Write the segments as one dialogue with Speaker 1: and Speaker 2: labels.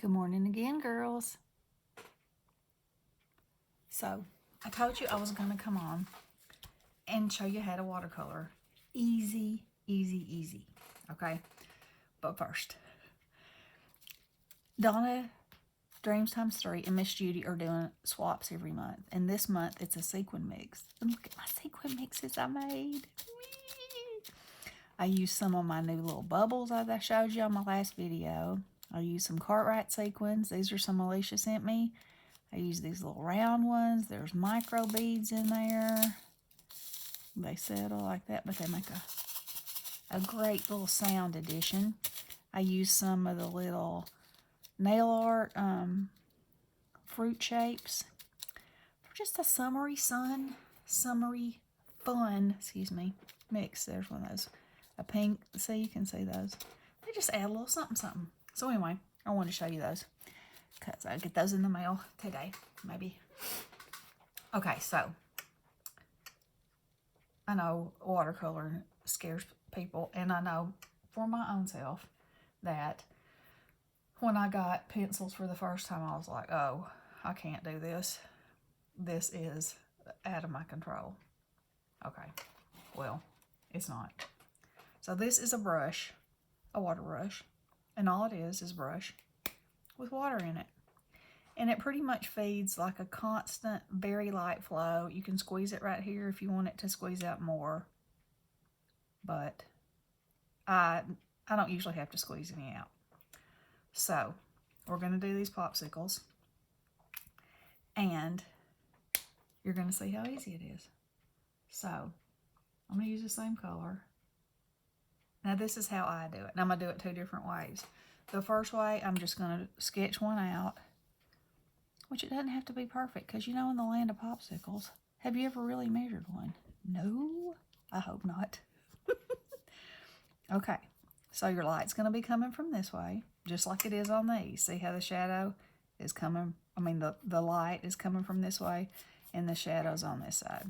Speaker 1: Good morning again, girls. So, I told you I was going to come on and show you how to watercolor. Easy, easy, easy. Okay? But first, Donna, Dreams Times 3, and Miss Judy are doing swaps every month. And this month, it's a sequin mix. And look at my sequin mixes I made. Whee! I used some of my new little bubbles that I showed you on my last video. I used some Cartwright sequins. These are some Alicia sent me. I use these little round ones. There's micro beads in there. They settle like that, but they make a great little sound addition. I use some of the little nail art fruit shapes for just a summery fun mix. There's one of those. A pink, so you can see those. They just add a little something, something. So anyway, I wanted to show you those because I'll get those in the mail today, maybe. Okay, so I know watercolor scares people, and I know for my own self that when I got pencils for the first time, I was like, oh, I can't do this. This is out of my control. Okay, well, it's not. So this is a brush, a water brush, and all it is brush with water in it. And it pretty much feeds like a constant, very light flow. You can squeeze it right here if you want it to squeeze out more. But I don't usually have to squeeze any out. So we're going to do these popsicles. And you're going to see how easy it is. So I'm going to use the same color. Now this is how I do it. And I'm going to do it two different ways. The first way, I'm just going to sketch one out. Which it doesn't have to be perfect, because you know in the land of popsicles, have you ever really measured one? No, I hope not. Okay, so your light's going to be coming from this way, just like it is on these. See how the shadow is coming, the light is coming from this way, and the shadow's on this side.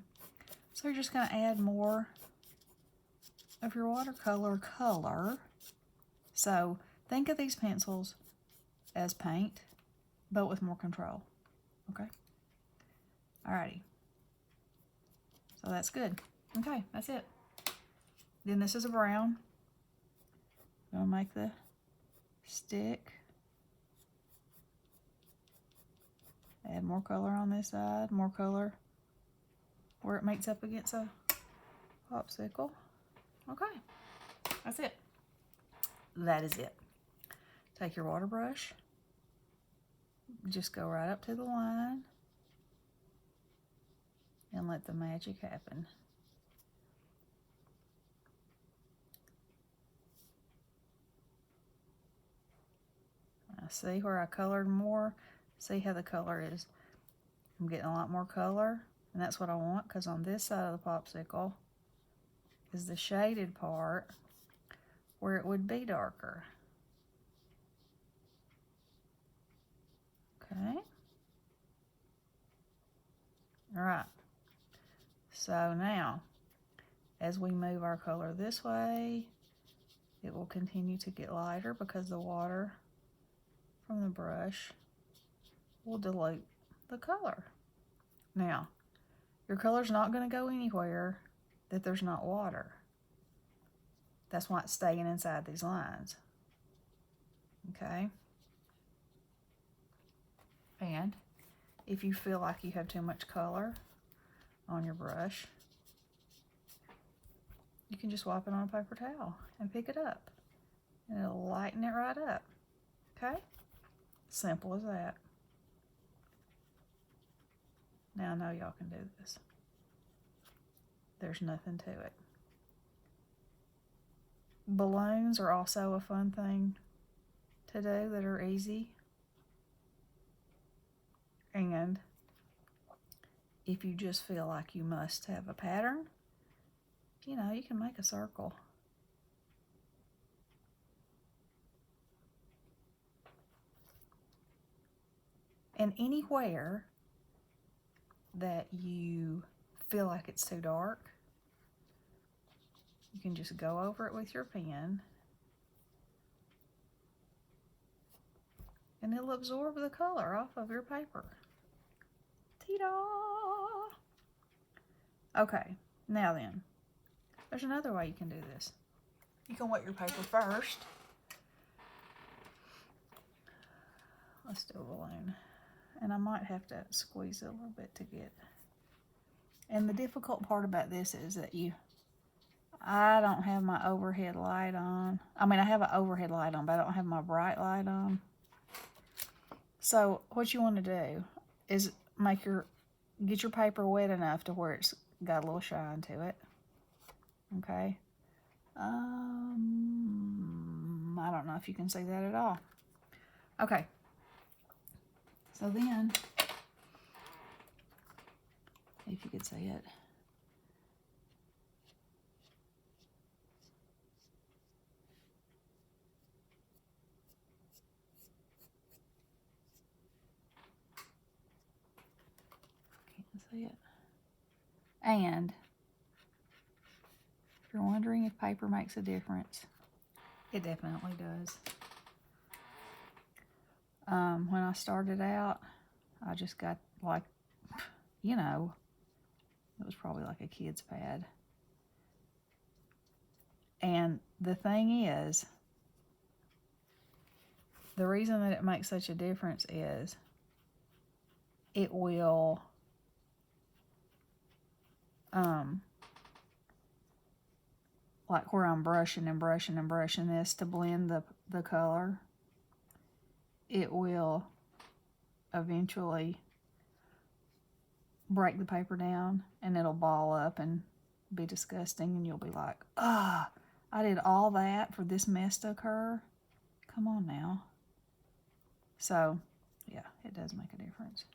Speaker 1: So you're just going to add more of your watercolor color. So think of these pencils as paint, but with more control. Okay. Alrighty. So that's good. Okay, that's it. Then this is a brown. I'm gonna make the stick. Add more color on this side, more color where it meets up against a popsicle. Okay, that's it. That is it. Take your water brush. Just go right up to the line and let the magic happen. Now see where I colored more? See how the color is? I'm getting a lot more color, and that's what I want, because on this side of the popsicle is the shaded part where it would be darker. Okay. All right. So now, as we move our color this way, it will continue to get lighter because the water from the brush will dilute the color. Now, your color's not going to go anywhere that there's not water. That's why it's staying inside these lines. Okay? And if you feel like you have too much color on your brush, you can just wipe it on a paper towel and pick it up. And it'll lighten it right up. Okay? Simple as that. Now I know y'all can do this. There's nothing to it. Balloons are also a fun thing to do that are easy. And if you just feel like you must have a pattern, you know, you can make a circle. And anywhere that you feel like it's too dark, you can just go over it with your pen and it'll absorb the color off of your paper. Ta-da! Okay, now then, there's another way you can do this. You can wet your paper first. Let's do a balloon. And I might have to squeeze it a little bit to get. And the difficult part about this is that I don't have my overhead light on. I mean, I have an overhead light on, but I don't have my bright light on. So what you want to do is get your paper wet enough to where it's got a little shine to it. Okay. I don't know if you can see that at all. Okay. So then, if you could see it. Can't see it. And if you're wondering if paper makes a difference, it definitely does. When I started out, I just got like, you know, it was probably like a kid's pad. And the thing is, the reason that it makes such a difference is it will like where I'm brushing and brushing and brushing this to blend the color, it will eventually break the paper down and it'll ball up and be disgusting, and you'll be like, ah, I did all that for this mess to occur. Come on now. So yeah, it does make a difference.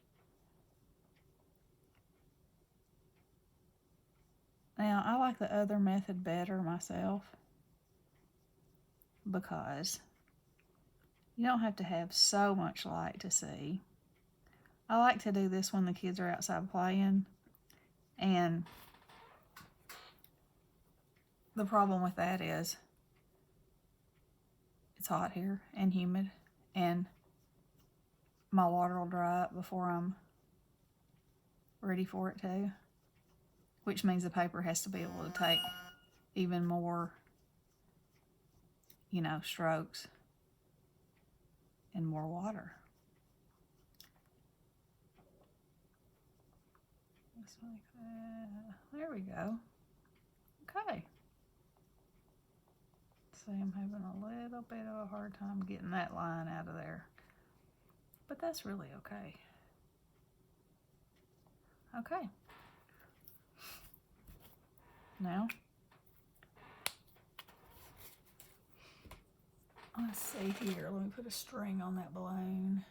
Speaker 1: Now, I like the other method better myself because you don't have to have so much light to see. I like to do this when the kids are outside playing, and the problem with that is it's hot here and humid, and my water will dry up before I'm ready for it to, which means the paper has to be able to take even more, you know, strokes and more water. Just like that. There we go. Okay. See, I'm having a little bit of a hard time getting that line out of there, but that's really okay. Okay. Now, let's see here. Let me put a string on that balloon.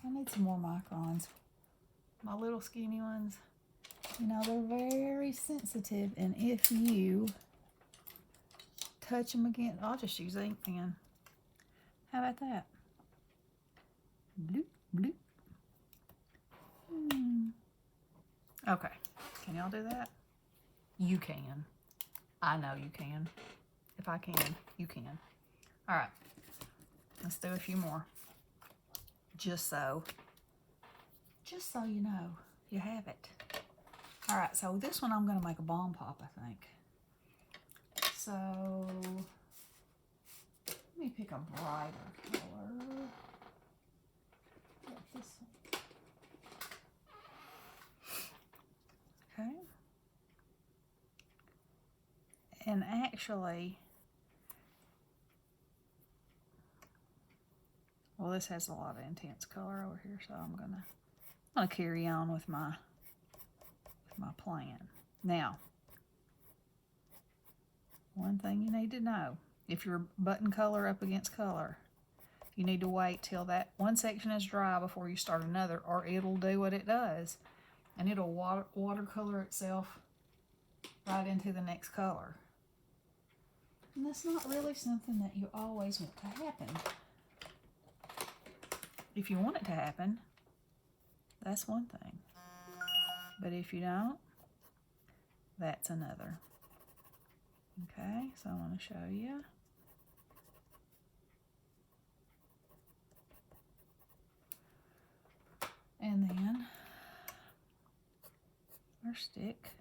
Speaker 1: I need some more microns. My little skinny ones, you know, they're very sensitive, and if you touch them again, I'll just use an ink pen. How about that? Bloop, bloop. Okay, can y'all do that? You can. I know you can. If I can, you can. All right, let's do a few more. Just so you know, you have it. All right, so this one I'm gonna make a bomb pop, I think. So let me pick a brighter color. Like this one. Okay. And actually, well, this has a lot of intense color over here, so I'm gonna carry on with my plan. Now, one thing you need to know, if you're button color up against color, you need to wait till that one section is dry before you start another, or it'll do what it does, and it'll watercolor itself right into the next color. And that's not really something that you always want to happen. If you want it to happen, that's one thing. But if you don't, that's another. Okay, so I'm going to show you. And then our stick.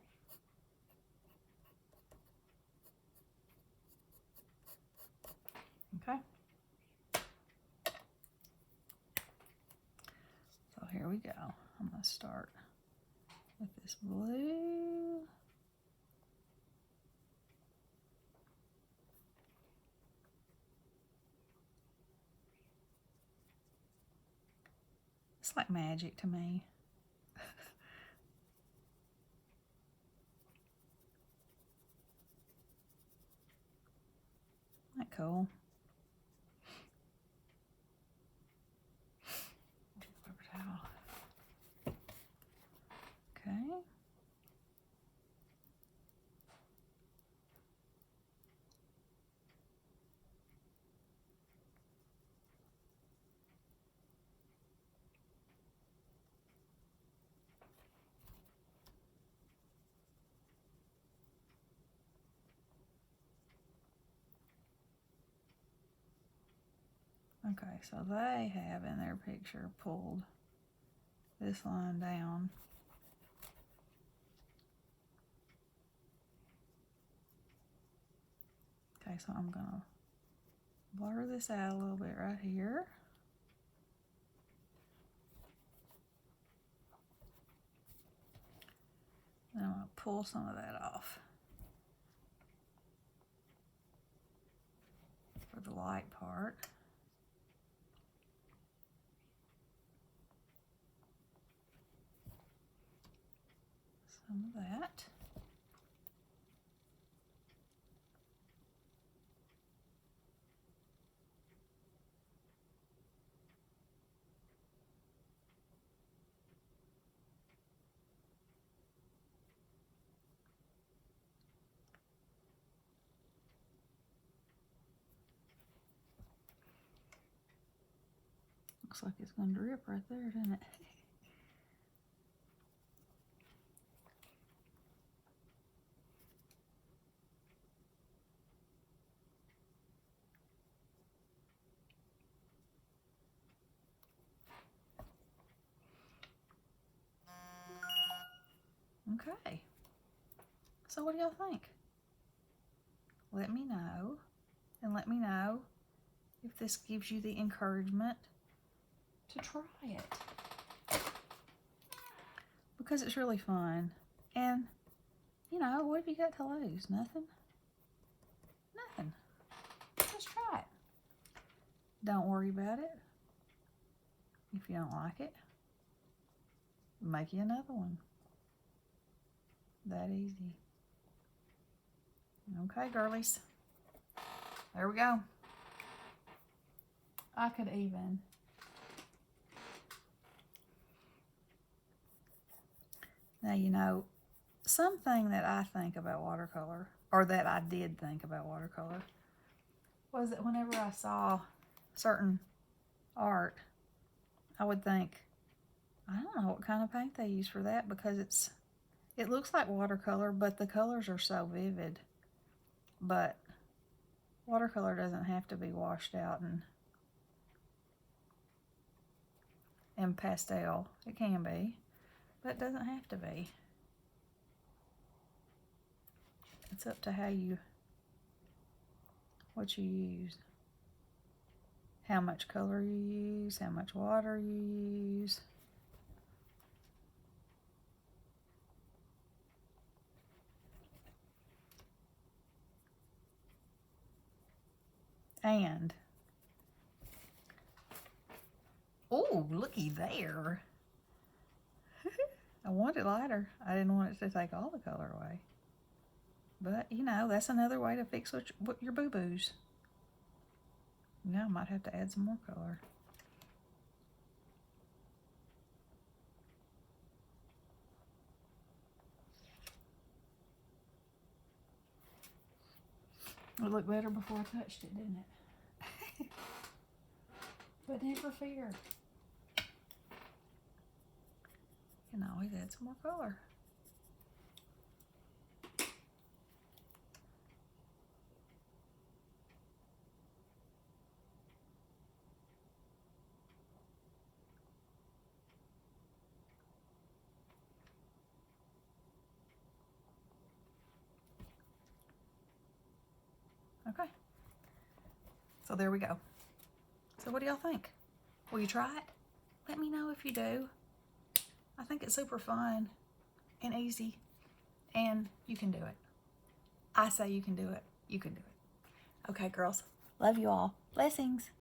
Speaker 1: Okay. So here we go. I'm going to start with this blue. It's like magic to me. Isn't that cool? Paper towel. Okay. Okay, so they have in their picture pulled this line down. Okay, so I'm gonna blur this out a little bit right here. Then I'm gonna pull some of that off for the light part. Some of that. Looks like it's going to drip right there, doesn't it? Okay. So what do y'all think? Let me know, and let me know if this gives you the encouragement to try it. Because it's really fun. And, you know, what have you got to lose? Nothing? Nothing. Just try it. Don't worry about it. If you don't like it, make you another one. That easy. Okay, girlies. There we go. I could even now, you know, something that I think about watercolor, or that I did think about watercolor, was that whenever I saw certain art, I would think, I don't know what kind of paint they use for that, because it looks like watercolor, but the colors are so vivid. But watercolor doesn't have to be washed out and pastel. It can be, but it doesn't have to be. It's up to what you use, how much color you use, how much water you use. And, oh, looky there. I want it lighter. I didn't want it to take all the color away. But, you know, that's another way to fix your boo-boos. Now I might have to add some more color. It looked better before I touched it, didn't it? But never fear. You can always add some more color. Okay. So there we go. So what do y'all think? Will you try it? Let me know if you do. I think it's super fun and easy, and you can do it. I say you can do it. You can do it. Okay, girls. Love you all. Blessings.